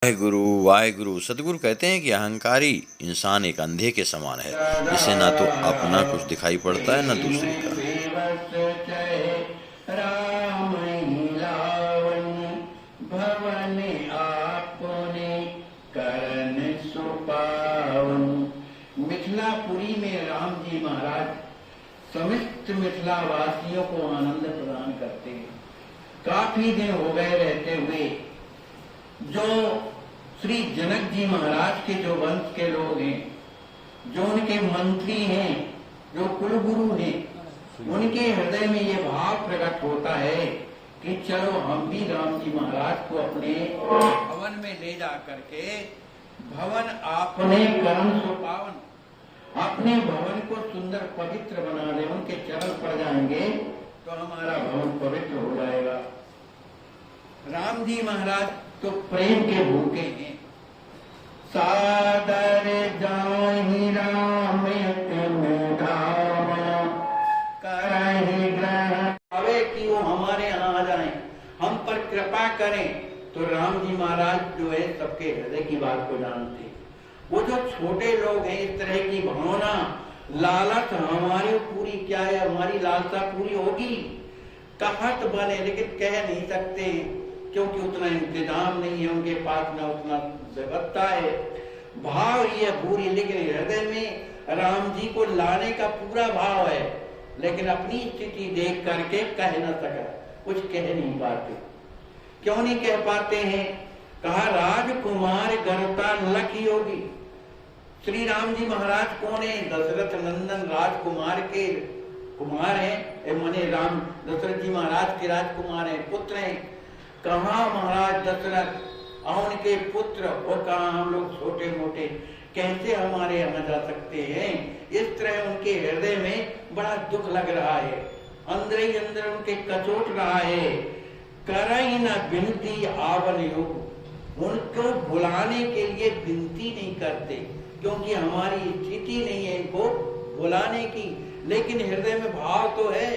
वाहिगुरु सदगुरु कहते हैं कि अहंकारी इंसान एक अंधे के समान है, जिसे ना तो अपना कुछ दिखाई पड़ता है, ना दूसरे का। मिथिलापुरी में राम जी महाराज समस्त मिथिला वासियों को आनंद प्रदान करते हैं। काफी दिन हो गए रहते हुए। जो श्री जनक जी महाराज के जो वंश के लोग हैं, जो उनके मंत्री हैं, जो कुलगुरु हैं, उनके हृदय में ये भाव प्रकट होता है कि चलो हम भी राम जी महाराज को अपने भवन में ले जा करके भवन आपने कर्म सुपावन, अपने भवन को सुंदर पवित्र बना दे। उनके चरण पड़ जाएंगे तो हमारा भवन पवित्र हो जाएगा। राम जी महाराज तो प्रेम के भूखे हैं। सादर जाहि राम करहि ग्रहण, अवे कि वो हमारे यहाँ आ जाएं, हम पर कृपा करें। तो राम जी महाराज जो है सबके हृदय की बात को जानते हैं। वो जो छोटे लोग हैं, इस तरह की भावना लालच हमारी पूरी क्या है, हमारी लालसा पूरी होगी, कहत बने, लेकिन कह नहीं सकते क्योंकि उतना इंतजाम नहीं है उनके पास, ना उतना व्यवस्था है। भाव ये पूरी, लेकिन हृदय में राम जी को लाने का पूरा भाव है, लेकिन अपनी स्थिति देख करके कह न सका, कुछ कह नहीं पाते। क्यों नहीं कह पाते हैं? कहा राजकुमार गरता लख योगी। श्री राम जी महाराज कौन है? दशरथ नंदन राजकुमार के कुमार हैं, माने राम दशरथ जी महाराज के राजकुमार हैं, पुत्र हैं। कहा महाराज दशरथ और उनके पुत्र, और कहा हम लोग छोटे मोटे कैसे हमारे यहाँ जा सकते हैं? इस तरह उनके हृदय में बड़ा दुख लग रहा है, अंदर ही अंदर उनके कचोट रहा है। करई न विनती आवन योग, उनको बुलाने के लिए विनती नहीं करते, क्योंकि हमारी स्थिति नहीं है इनको बुलाने की, लेकिन हृदय में भाव तो है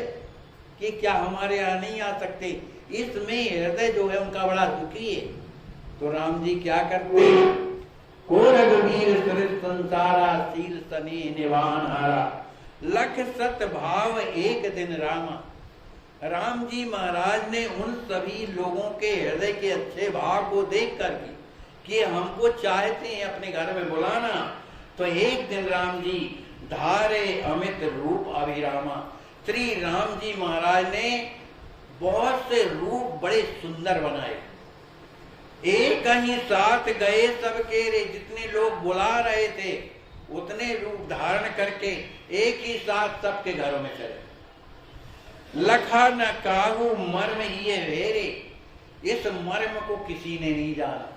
कि क्या हमारे यहाँ नहीं आ सकते। इसमें हृदय जो है उनका बड़ा दुखी है। तो राम जी क्या करते हैं? को रघुवीर सरित संसारा, शील सने निवान हारा, लख सत भाव एक दिन रामा। राम जी महाराज ने उन सभी लोगों के हृदय के अच्छे भाव को देख करके कि हमको चाहते हैं अपने घर में बुलाना, तो एक दिन राम जी धारे अमित रूप अभिरामा। श्री राम जी महाराज ने बहुत से रूप बड़े सुंदर बनाए। एक ही साथ गए सबके रे, जितने लोग बुला रहे थे उतने रूप धारण करके एक ही साथ सबके घरों में चले। लखा न काहू मर्म ये भेरे, इस मर्म को किसी ने नहीं जाना,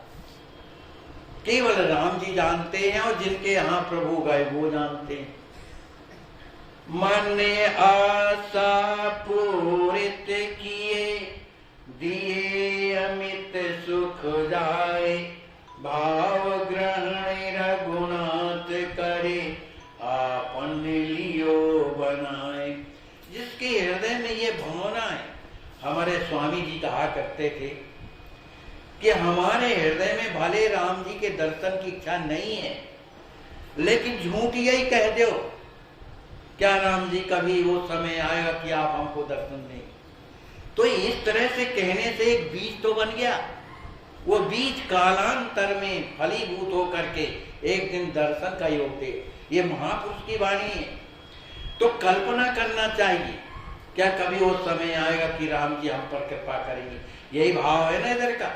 केवल राम जी जानते हैं, और जिनके यहाँ प्रभु गए वो जानते हैं। मन आशा पूरित किए, दिए अमित सुख जाए, भाव ग्रहण रघुनाथ करे, आपन लियो बनाए। जिसके हृदय में ये भावना है, हमारे स्वामी जी कहा करते थे कि हमारे हृदय में भले राम जी के दर्शन की इच्छा नहीं है, लेकिन झूठ यही कह दो, क्या राम जी कभी वो समय आएगा कि आप हमको दर्शन दें? तो इस तरह से कहने से एक बीज तो बन गया। वो बीज कालांतर में फलीभूत होकर के एक दिन दर्शन का योग दे। ये महापुरुष की वाणी है। तो कल्पना करना चाहिए, क्या कभी वो समय आएगा कि राम जी हम पर कृपा करेंगे? यही भाव है ना इधर का।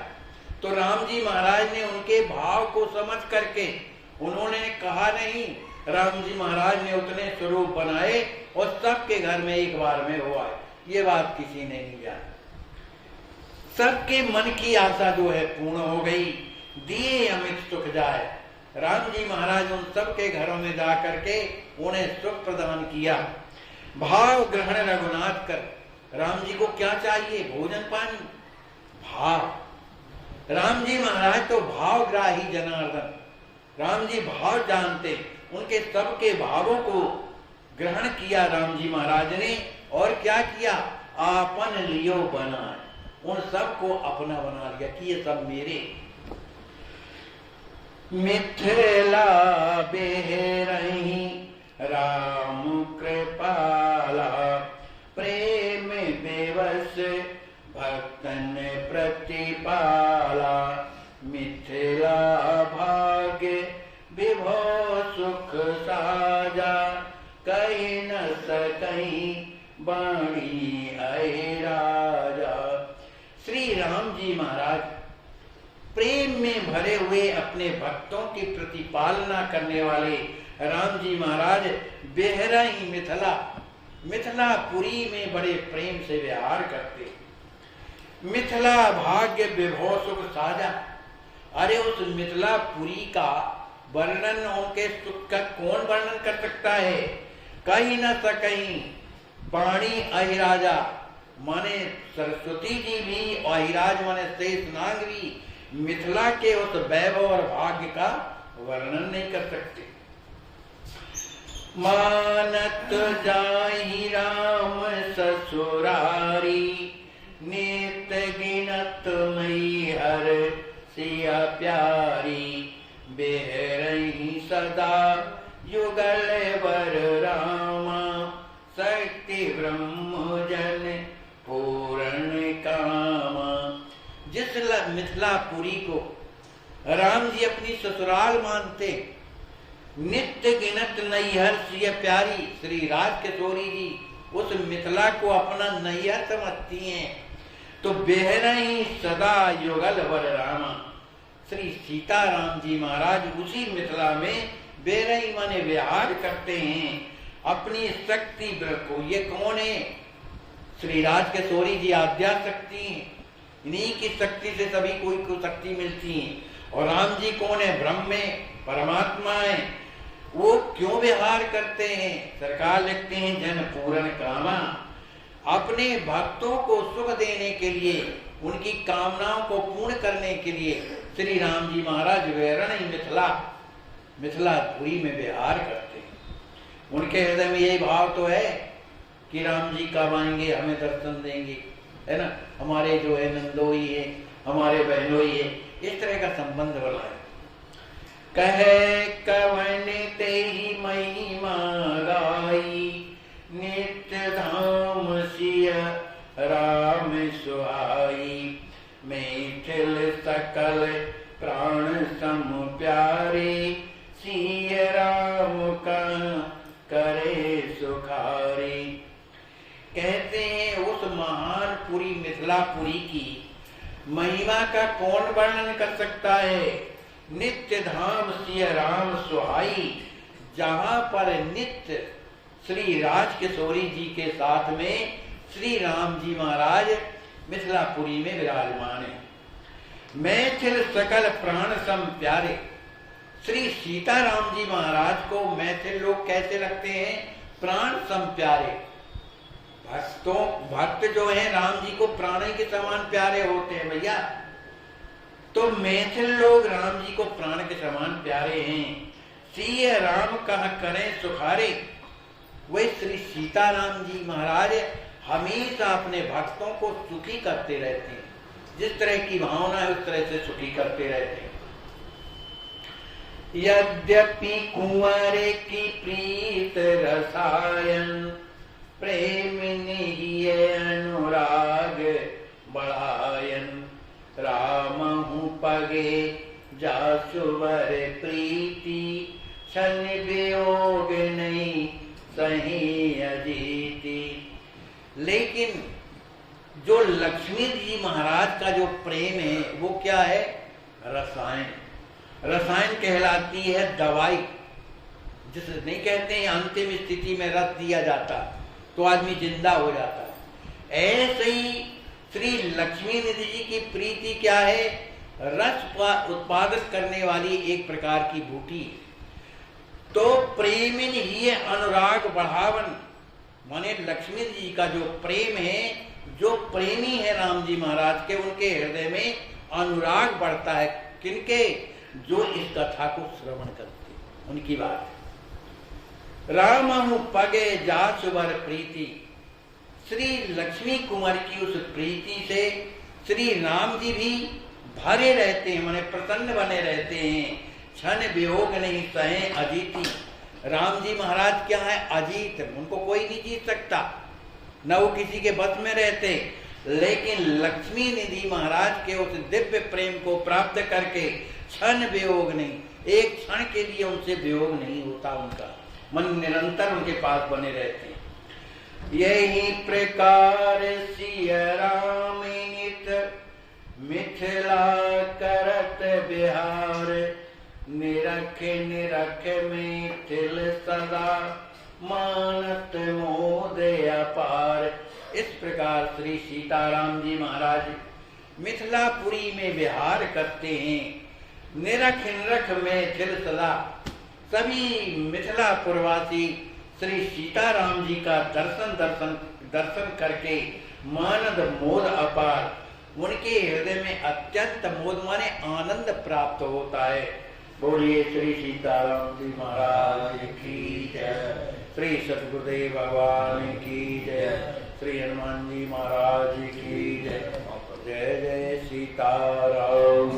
तो राम जी महाराज ने उनके भाव को समझ करके उन्होंने कहा नहीं, राम जी महाराज ने उतने स्वरूप बनाए और सबके घर में एक बार में हो आए। ये बात किसी ने नहीं जानी। सबके मन की आशा जो है पूर्ण हो गई, दिए अमित सुख जाए। राम जी महाराज उन सबके घरों में जा करके उन्हें सुख प्रदान किया। भाव ग्रहण रघुनाथ कर। राम जी को क्या चाहिए? भोजन पानी, भाव। राम जी महाराज तो भावग्राही जनार्दन, राम जी भाव जानते, उनके सबके भावों को ग्रहण किया राम जी महाराज ने। और क्या किया? आपन लियो बनाए, उन सबको अपना बना लिया कि ये सब मेरे। मिथिला बेरही राम कृपाला, प्रेम बेवस भक्तन प्रतिपाला, मिथिला भाग्य विभो सुख साजा, कहीं न सकहीं बाणी ऐ राजा। श्री राम जी महाराज प्रेम में भरे हुए अपने भक्तों की प्रतिपालना करने वाले राम जी महाराज बेहराई मिथिलापुरी में बड़े प्रेम से विहार करते। मिथिला भाग्य विभो सुख साजा, अरे उस मिथिलापुरी का वर्णन, उनके सुख का कौन वर्णन कर सकता है। कहीं न सकहीं बाणी अहिराजा, माने सरस्वती जी भी, अहिराज माने शेषनाग भी मिथिला के उस वैभव और भाग्य का वर्णन नहीं कर सकते। मानत जाहि राम ससुरारी, नित गिनत मई हर सिया प्यारी, बेहरही सदा युगल वर रामा, शक्ति ब्रह्म जन पूर्ण कामा। जिस मिथिलापुरी को राम जी अपनी ससुराल मानते, नित्य गिनत नैहर सिय प्यारी, श्री राज किशोरी जी उस मिथिला को अपना नैहर समझती हैं, तो बेहरही सदा युगल वर रामा, श्री सीताराम जी महाराज उसी मिथिला में बेरही माने विहार करते हैं अपनी शक्ति को। ये कौन है? श्री राज किशोरी जी आद्या शक्ति हैं, इन्हीं की शक्ति से सभी को शक्ति मिलती है। और राम जी कौन है? ब्रह्म में परमात्मा है। वो क्यों विहार करते हैं? सरकार लिखते हैं जन पूर्ण कामा, अपने भक्तों को सुख देने के लिए, उनकी कामनाओं को पूर्ण करने के लिए श्री राम जी महाराज वैरण मिथिलापुरी में विहार करते हैं। उनके हृदय में यही भाव तो है कि राम जी कब आएंगे, हमें दर्शन देंगे, है ना, हमारे जो है नंदोई है, हमारे बहनोई है, इस तरह का संबंध बना है। कहे कवन तेहि महिमा गाई, नित्य धाम सिय राम सुहाई, मैथिल सकल प्राण सम प्यारे, सिय राम का करे सुखारी। कहते हैं उस महान पुरी मिथिलापुरी की महिमा का कौन वर्णन कर सकता है। नित्य धाम सिय राम सुहाई, जहां पर नित्य श्री राज किशोरी जी के साथ में श्री राम जी महाराज मिथिलापुरी में विराजमान है। मैथिल सकल प्राण सम प्यारे, श्री सीताराम जी महाराज को मैथिल लोग कैसे रखते हैं? प्राण सम प्यारे। भक्त जो है राम जी को प्राण के समान प्यारे होते हैं भैया, तो मैथिल लोग राम जी को प्राण के समान प्यारे हैं। सिय राम कह करें सुखारे, वे श्री सीताराम जी महाराज हमेशा अपने भक्तों को सुखी करते रहते हैं। जिस तरह की भावना है उस तरह से सुखी करते रहते हैं। यद्यपि कुंवरे की प्रीत रसायन, प्रेम निहिय अनुराग बढ़ायन, रामहु पगे जासुवर प्रीति, सन वियोग नहीं सही अजीति। लेकिन जो लक्ष्मी जी महाराज का जो प्रेम है वो क्या है? रसायन। रसायन कहलाती है दवाई। जिसे नहीं कहते हैं अंतिम स्थिति में रस दिया जाता तो आदमी जिंदा हो जाता है, ऐसे ही श्री लक्ष्मी निधि जी की प्रीति क्या है? रस उत्पादन करने वाली एक प्रकार की बूटी। तो प्रेमिन ही अनुराग बढ़ावन, माने लक्ष्मी जी का जो प्रेम है, जो प्रेमी है राम जी महाराज के, उनके हृदय में अनुराग बढ़ता है। किनके? जो इस कथा को श्रवण करते, उनकी बात। रामहु पगे जासुवर प्रीति, श्री लक्ष्मी कुमार की उस प्रीति से श्री राम जी भी भरे रहते हैं, माने प्रसन्न बने रहते हैं। क्षण वियोग नहीं सहे अजीती। राम जी महाराज क्या है? अजीत, उनको कोई नहीं जीत सकता, न वो किसी के बस में रहते। लेकिन लक्ष्मी निधि महाराज के उस दिव्य प्रेम को प्राप्त करके क्षण वियोग नहीं, एक क्षण के लिए उनसे वियोग नहीं होता, उनका मन निरंतर उनके पास बने रहते हैं। यही प्रकार सिया राम नित मिथिला करत बिहार। निरख निरख मिथिल सदा मानत मोद अपार। इस प्रकार श्री सीताराम जी महाराज मिथिलापुरी में विहार करते हैं। निरख निरख मिथिल सदा, सभी मिथिलापुरवासी श्री सीताराम जी का दर्शन करके मानद मोद अपार, उनके हृदय में अत्यंत मोद माने आनंद प्राप्त होता है। बोलिए श्री सीताराम जी महाराज की जय, श्री सतगुरुदेव भगवान की जय, श्री हनुमान जी महाराज की जय। जय जय सीताराम।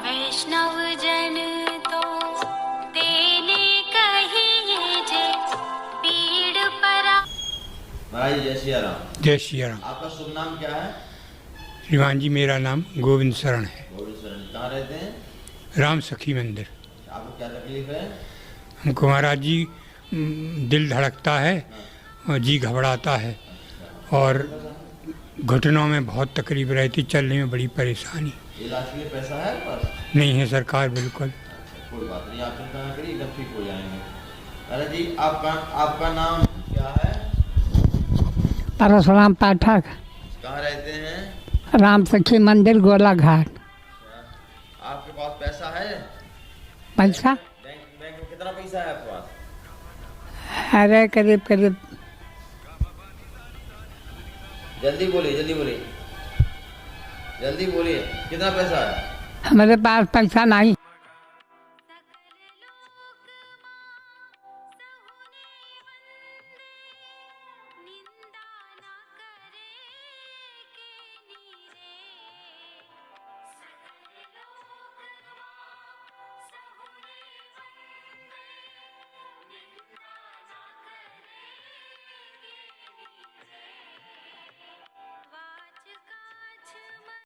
वैष्णव जन तो तेने कहिए जे पीड़ परा। महाराज जय सिया राम। जय सिया राम। आपका शुभ नाम क्या है? श्रीमान जी, मेरा नाम गोविंद शरण है। गोविंद शरण। कहाँ रहते हैं? राम सखी मंदिर। आपको क्या तकलीफ है? हमको महाराज जी दिल धड़कता है और जी घबराता है और घुटनों में बहुत तकलीफ रहती, चलने में बड़ी परेशानी। इलाज के लिए पैसा है पास? नहीं है सरकार, बिल्कुल। कोई बात नहीं, आप चिंता ना करिए, एकदम ठीक हो जाएंगे। अरे जी, आपका नाम क्या है? परशुराम पाठक। कहाँ रहते हैं? राम सखी मंदिर गोला घाट। आपके पास पैसा है? पैसा बैंक में कितना पैसा है आपके पास? अरे करीब करीब। जल्दी बोलिए, जल्दी बोलिए, जल्दी बोलिए, कितना पैसा है? हमारे पास पैसा नहीं।